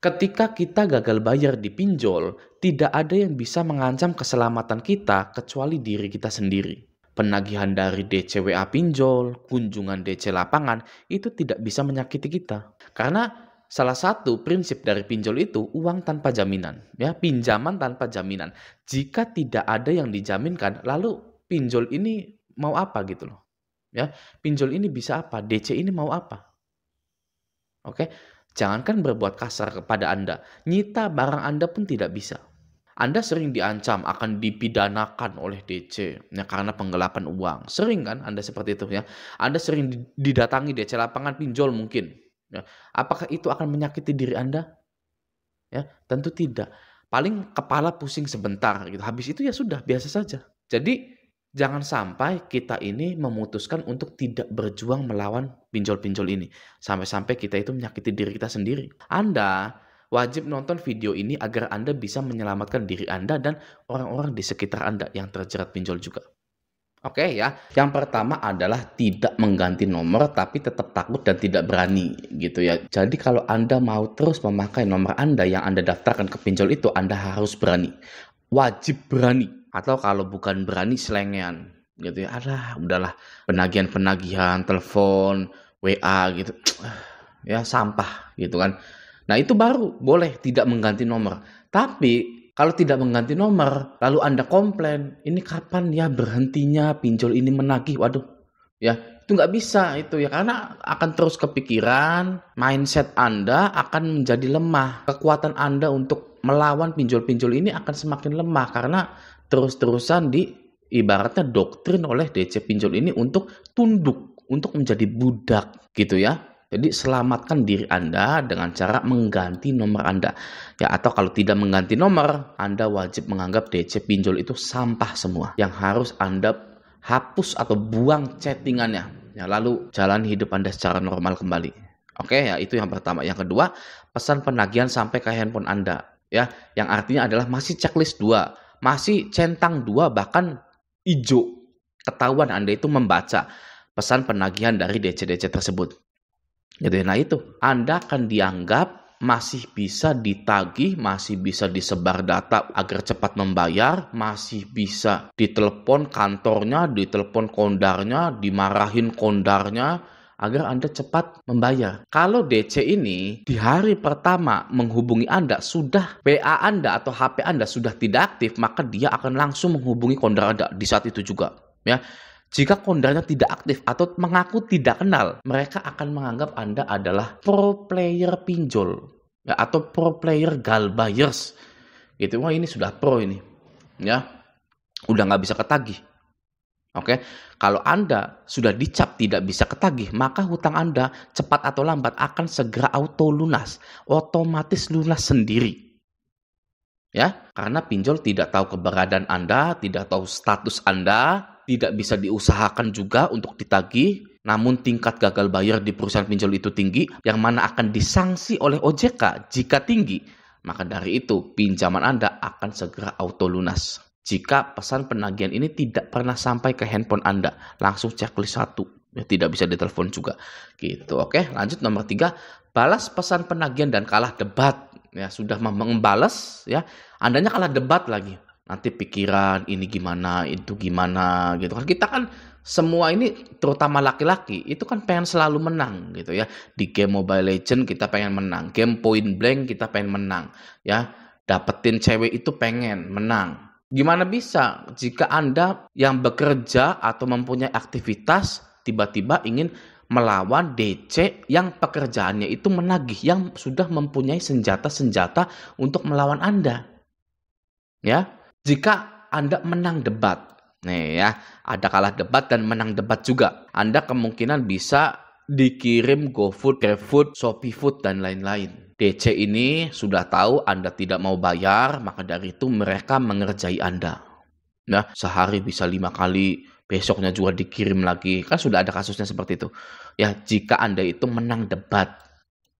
Ketika kita gagal bayar di pinjol, tidak ada yang bisa mengancam keselamatan kita kecuali diri kita sendiri. Penagihan dari DC WA pinjol, kunjungan DC lapangan, itu tidak bisa menyakiti kita. Karena salah satu prinsip dari pinjol itu uang tanpa jaminan, ya, pinjaman tanpa jaminan. Jika tidak ada yang dijaminkan, lalu pinjol ini mau apa gitu loh. Ya, pinjol ini bisa apa? DC ini mau apa? Oke, jangankan berbuat kasar kepada Anda, nyita barang Anda pun tidak bisa. Anda sering diancam akan dipidanakan oleh DC ya, karena penggelapan uang. Sering kan Anda seperti itu ya. Anda sering didatangi DC lapangan pinjol mungkin. Ya. Apakah itu akan menyakiti diri Anda? Ya, tentu tidak. Paling kepala pusing sebentar gitu. Habis itu ya sudah biasa saja. Jadi jangan sampai kita ini memutuskan untuk tidak berjuang melawan pinjol-pinjol ini. Sampai-sampai kita itu menyakiti diri kita sendiri. Anda wajib nonton video ini agar Anda bisa menyelamatkan diri Anda dan orang-orang di sekitar Anda yang terjerat pinjol juga. Oke ya, yang pertama adalah tidak mengganti nomor tapi tetap takut dan tidak berani gitu ya. Jadi kalau Anda mau terus memakai nomor Anda yang Anda daftarkan ke pinjol itu, Anda harus berani. Wajib berani. Atau kalau bukan berani, selengean gitu ya. Udahlah, penagihan-penagihan, telepon, WA gitu. Ya sampah gitu kan. Nah itu baru boleh tidak mengganti nomor. Tapi kalau tidak mengganti nomor, lalu Anda komplain, ini kapan ya berhentinya pinjol ini menagih? Waduh, ya itu nggak bisa itu ya, karena akan terus kepikiran, mindset Anda akan menjadi lemah. Kekuatan Anda untuk melawan pinjol-pinjol ini akan semakin lemah karena terus-terusan ibaratnya doktrin oleh DC pinjol ini untuk tunduk, untuk menjadi budak gitu ya. Jadi selamatkan diri Anda dengan cara mengganti nomor Anda. Ya, atau kalau tidak mengganti nomor, Anda wajib menganggap DC pinjol itu sampah semua. Yang harus Anda hapus atau buang chattingannya. Ya, lalu jalan hidup Anda secara normal kembali. Oke, ya itu yang pertama. Yang kedua, pesan penagihan sampai ke handphone Anda. Ya, yang artinya adalah masih checklist 2, masih centang 2, bahkan hijau. Ketahuan Anda itu membaca pesan penagihan dari DC-DC tersebut. Gitu ya. Nah itu, Anda akan dianggap masih bisa ditagih, masih bisa disebar data agar cepat membayar, masih bisa ditelepon kantornya, ditelepon kondarnya, dimarahin kondarnya, agar Anda cepat membayar. Kalau DC ini di hari pertama menghubungi Anda, sudah WA Anda atau HP Anda sudah tidak aktif, maka dia akan langsung menghubungi kondar Anda di saat itu juga. Ya. Jika kondarnya tidak aktif atau mengaku tidak kenal, mereka akan menganggap Anda adalah pro player pinjol ya, atau pro player gal buyers. Gitu. Wah ini sudah pro ini, ya, udah nggak bisa ketagih. Oke, kalau Anda sudah dicap tidak bisa ketagih, maka hutang Anda cepat atau lambat akan segera auto lunas, otomatis lunas sendiri. Ya, karena pinjol tidak tahu keberadaan Anda, tidak tahu status Anda, tidak bisa diusahakan juga untuk ditagih, namun tingkat gagal bayar di perusahaan pinjol itu tinggi, yang mana akan disanksi oleh OJK jika tinggi. Maka dari itu, pinjaman Anda akan segera auto lunas. Jika pesan penagihan ini tidak pernah sampai ke handphone Anda, langsung checklist 1. Ya, tidak bisa ditelepon juga. Gitu, oke. Lanjut nomor 3, balas pesan penagihan dan kalah debat. Ya, sudah membalas, ya, Andanya kalah debat lagi. Nanti pikiran ini gimana, itu gimana gitu kan. Kita kan semua ini terutama laki-laki itu kan pengen selalu menang gitu ya. Di game Mobile Legends kita pengen menang, game Point Blank kita pengen menang ya. Dapetin cewek itu pengen menang. Gimana bisa jika Anda yang bekerja atau mempunyai aktivitas tiba-tiba ingin melawan DC yang pekerjaannya itu menagih, yang sudah mempunyai senjata-senjata untuk melawan Anda. Ya, jika Anda menang debat, nih ya, ada kalah debat dan menang debat juga, Anda kemungkinan bisa dikirim GoFood, GrabFood, ShopeeFood, dan lain-lain. DC ini sudah tahu Anda tidak mau bayar, maka dari itu mereka mengerjai Anda. Nah, sehari bisa 5 kali, besoknya juga dikirim lagi. Kan sudah ada kasusnya seperti itu. Ya, jika Anda itu menang debat,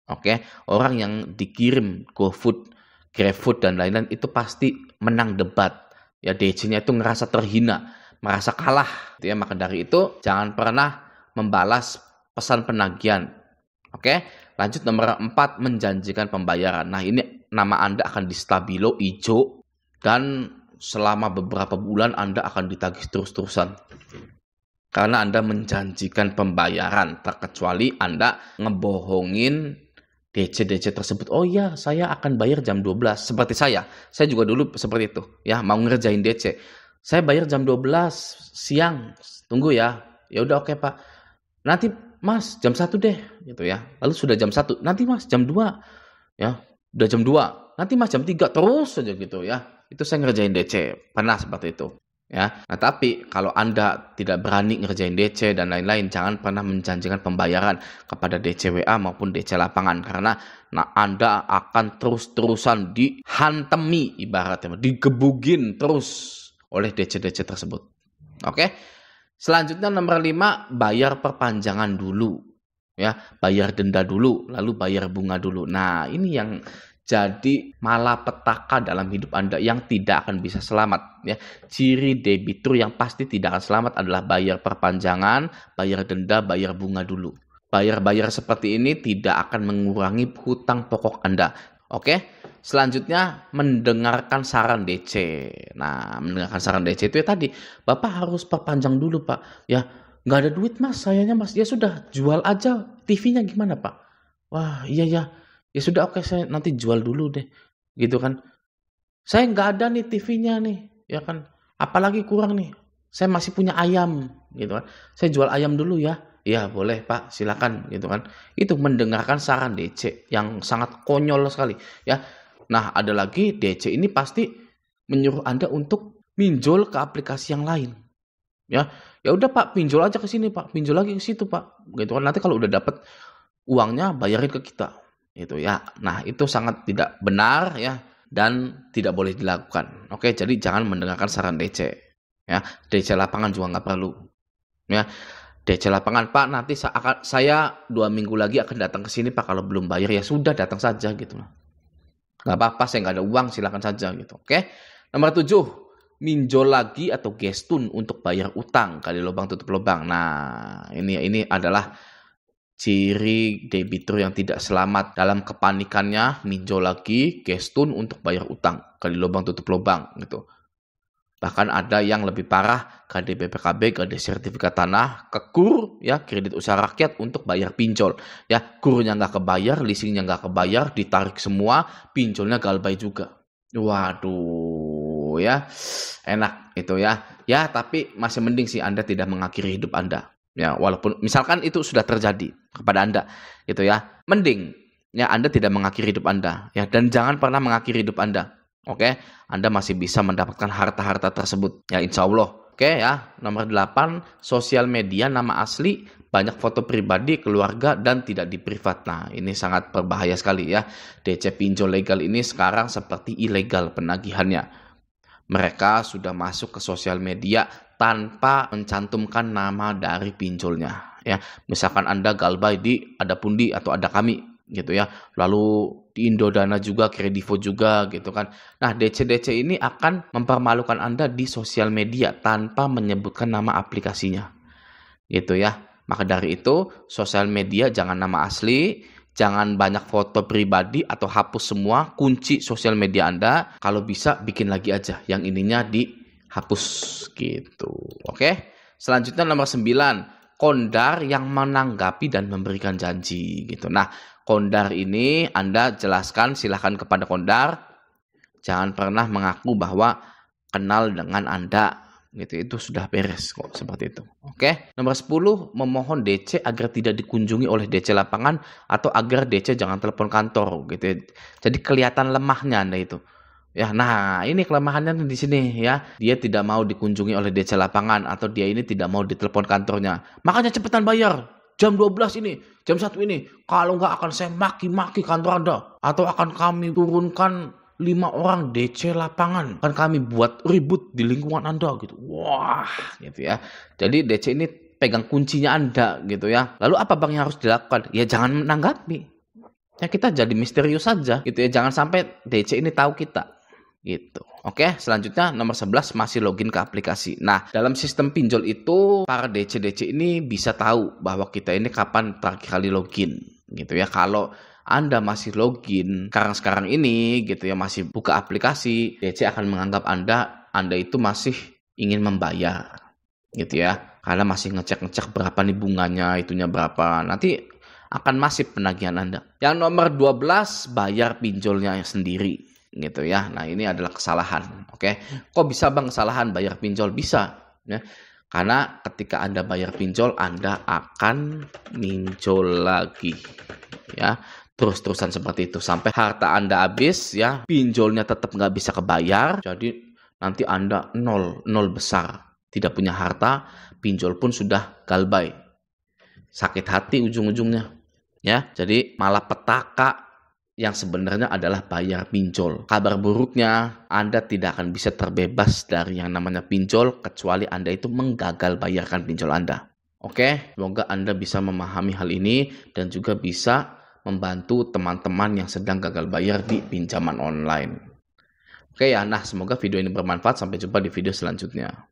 oke, orang yang dikirim GoFood, GrabFood, dan lain-lain itu pasti menang debat. Ya, DC-nya itu ngerasa terhina, merasa kalah. Maka dari itu, jangan pernah membalas pesan penagihan. Oke, Lanjut nomor 4, menjanjikan pembayaran. Nah, ini nama Anda akan di stabilo hijau dan selama beberapa bulan Anda akan ditagih terus-terusan. Karena Anda menjanjikan pembayaran, terkecuali Anda ngebohongin DC tersebut. Oh iya, saya akan bayar jam 12. Seperti saya juga dulu seperti itu. Ya, mau ngerjain DC. Saya bayar jam 12 siang. Tunggu ya. Ya udah oke, Pak. Nanti Mas jam 1 deh, gitu ya. Lalu sudah jam 1. Nanti Mas jam 2. Ya, udah jam 2. Nanti Mas jam 3 terus saja gitu ya. Itu saya ngerjain DC. Pernah seperti itu. Ya, nah tapi kalau Anda tidak berani ngerjain DC dan lain-lain, jangan pernah menjanjikan pembayaran kepada DC WA maupun DC lapangan, karena Anda akan terus-terusan dihantemi, ibaratnya digebugin terus oleh DC tersebut. Oke. Selanjutnya nomor 5, bayar perpanjangan dulu. Ya, bayar denda dulu, lalu bayar bunga dulu. Nah, ini yang jadi malapetaka dalam hidup Anda yang tidak akan bisa selamat. Ya, ciri debitur yang pasti tidak akan selamat adalah bayar perpanjangan, bayar denda, bayar bunga dulu. Bayar-bayar seperti ini tidak akan mengurangi hutang pokok Anda. Oke? Selanjutnya, mendengarkan saran DC. Nah, mendengarkan saran DC itu ya tadi, Bapak harus perpanjang dulu, Pak. Ya, nggak ada duit, Mas. Sayanya, Mas. Ya sudah, jual aja TV-nya gimana, Pak? Wah, iya ya. Ya sudah, oke, saya nanti jual dulu deh. Gitu kan. Saya nggak ada nih TV-nya nih. Ya kan. Apalagi kurang nih. Saya masih punya ayam. Gitu kan. Saya jual ayam dulu ya. Ya boleh Pak, silakan. Gitu kan. Itu mendengarkan saran DC yang sangat konyol sekali. Ya. Nah, ada lagi DC ini pasti menyuruh Anda untuk pinjol ke aplikasi yang lain. Ya. Ya udah Pak, pinjol aja ke sini Pak. Pinjol lagi ke situ Pak. Gitu kan. Nanti kalau udah dapat uangnya bayarin ke kita. Itu ya. Nah, itu sangat tidak benar ya dan tidak boleh dilakukan. Oke, jadi jangan mendengarkan saran DC. Ya, DC lapangan juga nggak perlu. Ya, DC lapangan, Pak, nanti saya 2 minggu lagi akan datang ke sini Pak, kalau belum bayar ya sudah datang saja gitu. Nggak apa-apa, saya nggak ada uang, silakan saja gitu. Oke. Nomor 7, minjol lagi atau gestun untuk bayar utang, kali lubang tutup lubang. Nah, ini adalah ciri debitur yang tidak selamat. Dalam kepanikannya minjol lagi, gestun untuk bayar utang, kali lubang tutup lubang gitu. Bahkan ada yang lebih parah, KD BPKB, KD sertifikat tanah, ke KUR ya, kredit usaha rakyat untuk bayar pinjol. Ya, KUR-nya nggak kebayar, leasingnya nggak kebayar, ditarik semua, pinjolnya galbay juga. Waduh ya, enak itu ya. Ya, tapi masih mending sih Anda tidak mengakhiri hidup Anda. Ya, walaupun misalkan itu sudah terjadi kepada Anda, gitu ya. Mending ya Anda tidak mengakhiri hidup Anda, ya, dan jangan pernah mengakhiri hidup Anda. Oke, Anda masih bisa mendapatkan harta-harta tersebut, ya insya Allah. Oke ya, nomor 8, sosial media nama asli, banyak foto pribadi, keluarga, dan tidak diprivat. Nah, ini sangat berbahaya sekali ya. DC pinjol legal ini sekarang seperti ilegal penagihannya. Mereka sudah masuk ke sosial media tanpa mencantumkan nama dari pinjolnya. Ya, misalkan Anda galbay di Adapundi atau Ada Kami gitu ya. Lalu di Indodana juga, Kredivo juga gitu kan. Nah, DC ini akan mempermalukan Anda di sosial media tanpa menyebutkan nama aplikasinya. Gitu ya. Maka dari itu, sosial media jangan nama asli, jangan banyak foto pribadi atau hapus semua, kunci sosial media Anda. Kalau bisa bikin lagi aja yang ininya dihapus gitu. Oke. Selanjutnya nomor 9, kondar yang menanggapi dan memberikan janji gitu. Nah, kondar ini Anda jelaskan, silahkan kepada kondar. Jangan pernah mengaku bahwa kenal dengan Anda gitu. Itu sudah beres kok seperti itu. Oke. Nomor 10, memohon DC agar tidak dikunjungi oleh DC lapangan atau agar DC jangan telepon kantor gitu. Jadi kelihatan lemahnya Anda itu. Ya, nah ini kelemahannya di sini ya. Dia tidak mau dikunjungi oleh DC lapangan atau dia ini tidak mau ditelepon kantornya. Makanya cepetan bayar. Jam 12 ini, jam 1 ini. Kalau nggak akan saya maki-maki kantor Anda. Atau akan kami turunkan 5 orang DC lapangan. Kan kami buat ribut di lingkungan Anda gitu. Wah, gitu ya. Jadi DC ini pegang kuncinya Anda gitu ya. Lalu apa Bang yang harus dilakukan? Ya jangan menanggapi. Ya kita jadi misterius saja gitu ya. Jangan sampai DC ini tahu kita. Gitu. Oke, selanjutnya nomor 11, masih login ke aplikasi. Nah, dalam sistem pinjol itu para DC ini bisa tahu bahwa kita ini kapan terakhir kali login. gitu ya. Kalau Anda masih login sekarang ini gitu ya, masih buka aplikasi, DC akan menganggap Anda itu masih ingin membayar gitu ya. Karena masih ngecek-ngecek berapa nih bunganya, itunya berapa. Nanti akan masif penagihan Anda. Yang nomor 12, bayar pinjolnya sendiri gitu ya. Nah, ini adalah kesalahan. Oke. Kok bisa Bang kesalahan bayar pinjol? Bisa ya. Karena ketika Anda bayar pinjol, Anda akan minjol lagi ya. Terus-terusan seperti itu sampai harta Anda habis ya, pinjolnya tetap nggak bisa kebayar. Jadi nanti Anda nol besar, tidak punya harta, pinjol pun sudah galbay. Sakit hati ujung-ujungnya ya. Jadi malah petaka yang sebenarnya adalah bayar pinjol. Kabar buruknya, Anda tidak akan bisa terbebas dari yang namanya pinjol kecuali Anda itu menggagal bayarkan pinjol Anda. Oke, semoga Anda bisa memahami hal ini dan juga bisa membantu teman-teman yang sedang gagal bayar di pinjaman online. Oke ya, nah semoga video ini bermanfaat. Sampai jumpa di video selanjutnya.